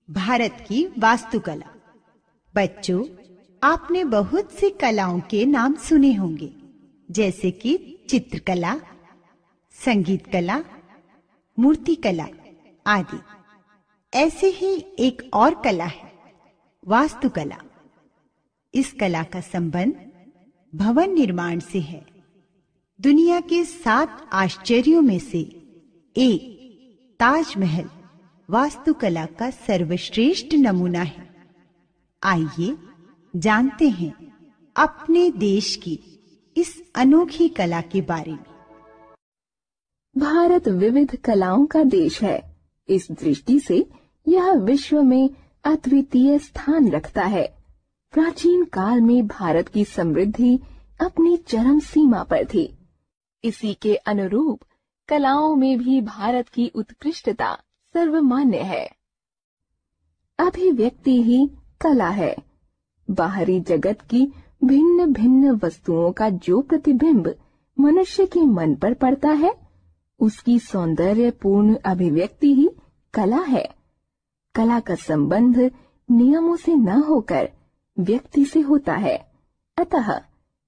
भारत की वास्तुकला। बच्चों, आपने बहुत सी कलाओं के नाम सुने होंगे, जैसे कि चित्रकला, संगीत कला, मूर्तिकला आदि। ऐसे ही एक और कला है वास्तुकला। इस कला का संबंध भवन निर्माण से है। दुनिया के 7 आश्चर्यों में से एक ताजमहल वास्तुकला का सर्वश्रेष्ठ नमूना है। आइए जानते हैं अपने देश की इस अनोखी कला के बारे में। भारत विविध कलाओं का देश है। इस दृष्टि से यह विश्व में अद्वितीय स्थान रखता है। प्राचीन काल में भारत की समृद्धि अपनी चरम सीमा पर थी। इसी के अनुरूप कलाओं में भी भारत की उत्कृष्टता सर्वमान्य है। अभिव्यक्ति ही कला है। बाहरी जगत की भिन्न भिन्न वस्तुओं का जो प्रतिबिंब मनुष्य के मन पर पड़ता है, उसकी सौंदर्यपूर्ण अभिव्यक्ति ही कला है। कला का संबंध नियमों से न होकर व्यक्ति से होता है। अतः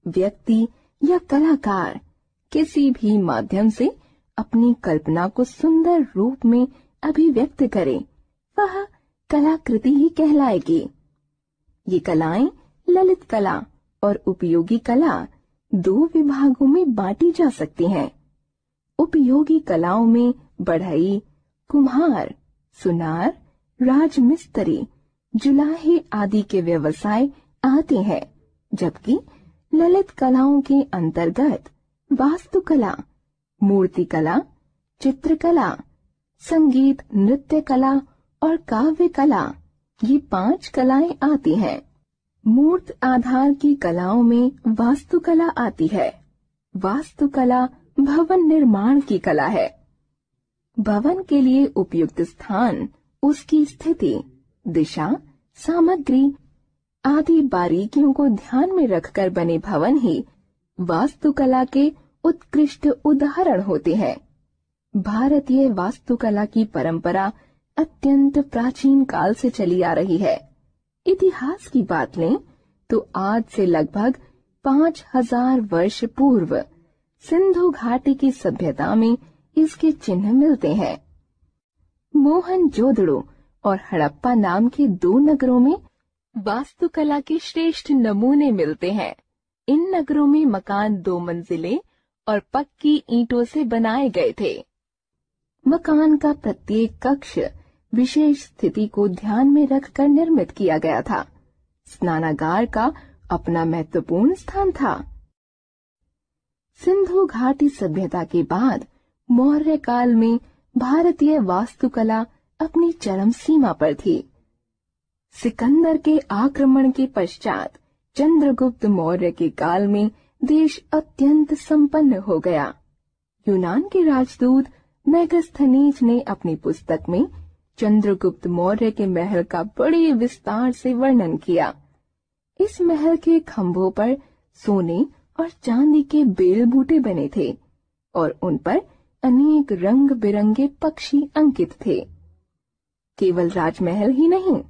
व्यक्ति या कलाकार किसी भी माध्यम से अपनी कल्पना को सुंदर रूप में अभिव्यक्त करे, वह कलाकृति ही कहलाएगी। ये कलाएं ललित कला और उपयोगी कला 2 विभागों में बांटी जा सकती हैं। उपयोगी कलाओं में बढ़ई, कुम्हार, सुनार, राजमिस्त्री, जुलाहे आदि के व्यवसाय आते हैं, जबकि ललित कलाओं के अंतर्गत वास्तुकला, मूर्तिकला, चित्रकला, संगीत, नृत्य कला और काव्य कला, ये 5 कलाएं आती हैं। मूर्त आधार की कलाओं में वास्तुकला आती है। वास्तुकला भवन निर्माण की कला है। भवन के लिए उपयुक्त स्थान, उसकी स्थिति, दिशा, सामग्री आदि बारीकियों को ध्यान में रखकर बने भवन ही वास्तुकला के उत्कृष्ट उदाहरण होते हैं। भारतीय वास्तुकला की परंपरा अत्यंत प्राचीन काल से चली आ रही है। इतिहास की बात लें तो आज से लगभग 5000 वर्ष पूर्व सिंधु घाटी की सभ्यता में इसके चिन्ह मिलते हैं। मोहनजोदड़ो और हड़प्पा नाम के 2 नगरों में वास्तुकला के श्रेष्ठ नमूने मिलते हैं। इन नगरों में मकान 2 मंजिले और पक्की ईंटों से बनाए गए थे। मकान का प्रत्येक कक्ष विशेष स्थिति को ध्यान में रखकर निर्मित किया गया था। स्नानागार का अपना महत्वपूर्ण स्थान था। सिंधु घाटी सभ्यता के बाद मौर्य काल में भारतीय वास्तुकला अपनी चरम सीमा पर थी। सिकंदर के आक्रमण के पश्चात चंद्रगुप्त मौर्य के काल में देश अत्यंत संपन्न हो गया। यूनान के राजदूत मेगास्थनीज ने अपनी पुस्तक में चंद्रगुप्त मौर्य के महल का बड़े विस्तार से वर्णन किया। इस महल के खंभों पर सोने और चांदी के बेल बूटे बने थे और उन पर अनेक रंग बिरंगे पक्षी अंकित थे। केवल राजमहल ही नहीं,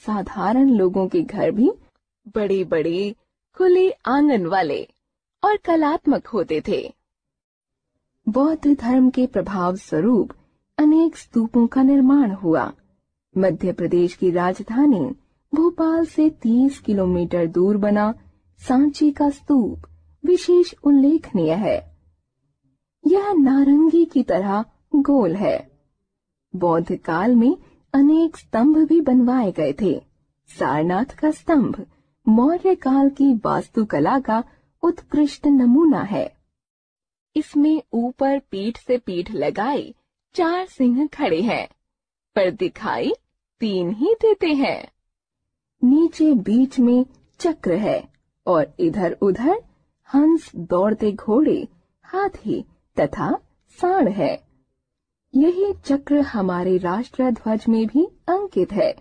साधारण लोगों के घर भी बड़े बड़े खुले आंगन वाले और कलात्मक होते थे। बौद्ध धर्म के प्रभाव स्वरूप अनेक स्तूपों का निर्माण हुआ। मध्य प्रदेश की राजधानी भोपाल से 30 किलोमीटर दूर बना सांची का स्तूप विशेष उल्लेखनीय है। यह नारंगी की तरह गोल है। बौद्ध काल में अनेक स्तंभ भी बनवाए गए थे। सारनाथ का स्तंभ मौर्य काल की वास्तुकला का उत्कृष्ट नमूना है। इसमें ऊपर पीठ से पीठ लगाए 4 सिंह खड़े हैं, पर दिखाई 3 ही देते हैं। नीचे बीच में चक्र है और इधर उधर हंस, दौड़ते घोड़े, हाथी तथा सांड है। यही चक्र हमारे राष्ट्र ध्वज में भी अंकित है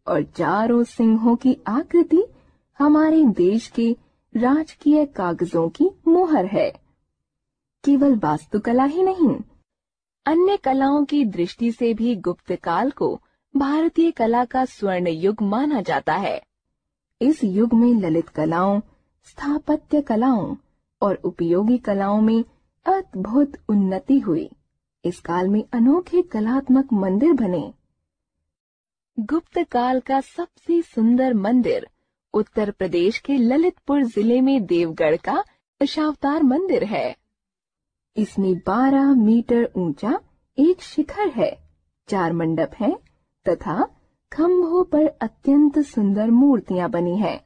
और चारों सिंहों की आकृति हमारे देश के राजकीय कागजों की मोहर है। केवल वास्तुकला ही नहीं, अन्य कलाओं की दृष्टि से भी गुप्त काल को भारतीय कला का स्वर्ण युग माना जाता है। इस युग में ललित कलाओं, स्थापत्य कलाओं और उपयोगी कलाओं में अद्भुत उन्नति हुई। इस काल में अनोखे कलात्मक मंदिर बने। गुप्त काल का सबसे सुंदर मंदिर उत्तर प्रदेश के ललितपुर जिले में देवगढ़ का दशावतार मंदिर है। इसमें 12 मीटर ऊंचा एक शिखर है, 4 मंडप हैं तथा खंभों पर अत्यंत सुंदर मूर्तियां बनी हैं।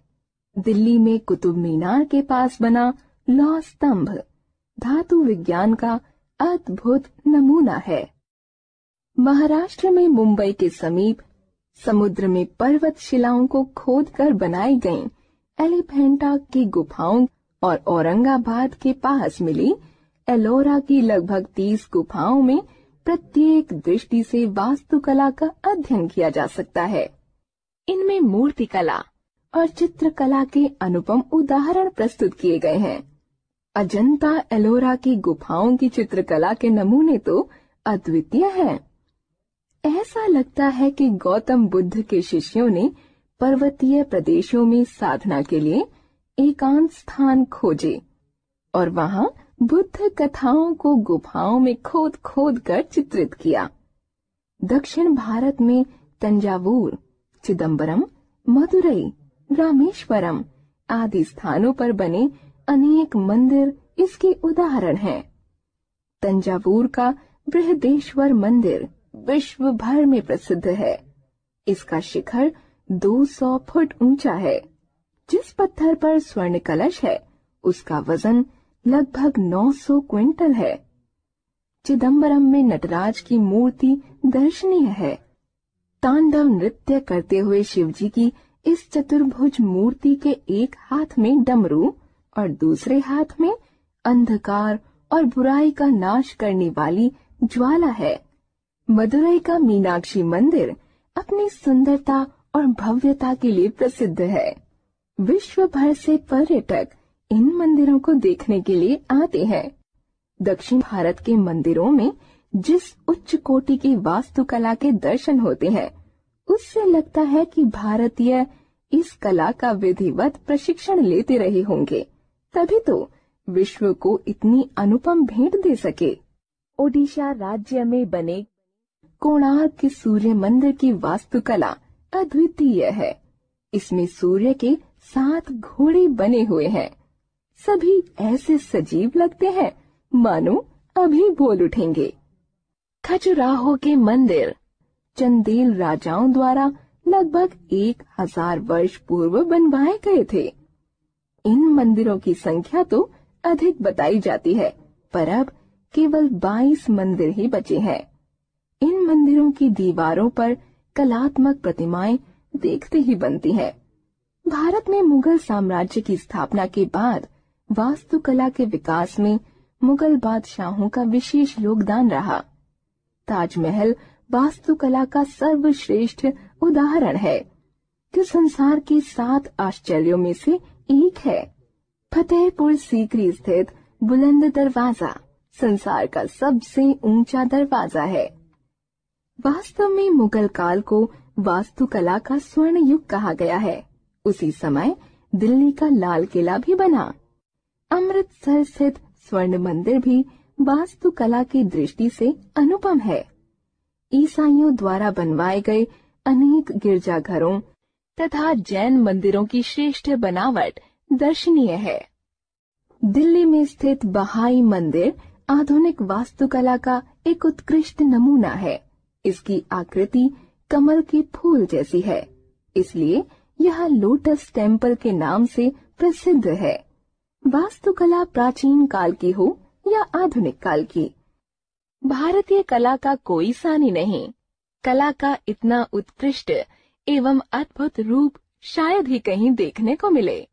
दिल्ली में कुतुब मीनार के पास बना लौह स्तंभ धातु विज्ञान का अद्भुत नमूना है। महाराष्ट्र में मुंबई के समीप समुद्र में पर्वत शिलाओं को खोदकर बनाई गईं एलिफेंटा की गुफाओं और औरंगाबाद के पास मिली एलोरा की लगभग 30 गुफाओं में प्रत्येक दृष्टि से वास्तुकला का अध्ययन किया जा सकता है। इनमें मूर्तिकला और चित्रकला के अनुपम उदाहरण प्रस्तुत किए गए हैं। अजंता एलोरा की गुफाओं की चित्रकला के नमूने तो अद्वितीय हैं। ऐसा लगता है कि गौतम बुद्ध के शिष्यों ने पर्वतीय प्रदेशों में साधना के लिए एकांत स्थान खोजे और वहां बुद्ध कथाओं को गुफाओं में खोद खोद कर चित्रित किया। दक्षिण भारत में तंजावुर, चिदम्बरम, मदुरई, रामेश्वरम आदि स्थानों पर बने अनेक मंदिर इसके उदाहरण हैं। तंजावुर का बृहदेश्वर मंदिर विश्व भर में प्रसिद्ध है। इसका शिखर 200 फुट ऊंचा है। जिस पत्थर पर स्वर्ण कलश है उसका वजन लगभग 900 क्विंटल है। चिदम्बरम में नटराज की मूर्ति दर्शनीय है। तांडव नृत्य करते हुए शिवजी की इस चतुर्भुज मूर्ति के एक हाथ में डमरू और दूसरे हाथ में अंधकार और बुराई का नाश करने वाली ज्वाला है। मदुरई का मीनाक्षी मंदिर अपनी सुंदरता और भव्यता के लिए प्रसिद्ध है। विश्व भर से पर्यटक इन मंदिरों को देखने के लिए आते हैं। दक्षिण भारत के मंदिरों में जिस उच्च कोटि की वास्तुकला के दर्शन होते हैं उससे लगता है कि भारतीय इस कला का विधिवत प्रशिक्षण लेते रहे होंगे, तभी तो विश्व को इतनी अनुपम भेंट दे सके। ओडिशा राज्य में बने कोणार्क के सूर्य मंदिर की वास्तुकला अद्वितीय है। इसमें सूर्य के 7 घोड़े बने हुए हैं। सभी ऐसे सजीव लगते हैं मानो अभी बोल उठेंगे। खजुराहो के मंदिर चंदेल राजाओं द्वारा लगभग 1000 वर्ष पूर्व बनवाए गए थे। इन मंदिरों की संख्या तो अधिक बताई जाती है, पर अब केवल 22 मंदिर ही बचे हैं। इन मंदिरों की दीवारों पर कलात्मक प्रतिमाएं देखते ही बनती हैं। भारत में मुगल साम्राज्य की स्थापना के बाद वास्तुकला के विकास में मुगल बादशाहों का विशेष योगदान रहा। ताजमहल वास्तुकला का सर्वश्रेष्ठ उदाहरण है, जो संसार के 7 आश्चर्यों में से एक है। फतेहपुर सीकरी स्थित बुलंद दरवाजा संसार का सबसे ऊंचा दरवाजा है। वास्तव में मुगल काल को वास्तुकला का स्वर्ण युग कहा गया है। उसी समय दिल्ली का लाल किला भी बना। अमृतसर स्थित स्वर्ण मंदिर भी वास्तुकला की दृष्टि से अनुपम है। ईसाइयों द्वारा बनवाए गए अनेक गिरजाघरों तथा जैन मंदिरों की श्रेष्ठ बनावट दर्शनीय है। दिल्ली में स्थित बहाई मंदिर आधुनिक वास्तुकला का एक उत्कृष्ट नमूना है। इसकी आकृति कमल के फूल जैसी है, इसलिए यह लोटस टेम्पल के नाम से प्रसिद्ध है। वास्तुकला प्राचीन काल की हो या आधुनिक काल की, भारतीय कला का कोई सानी नहीं। कला का इतना उत्कृष्ट एवं अद्भुत रूप शायद ही कहीं देखने को मिले।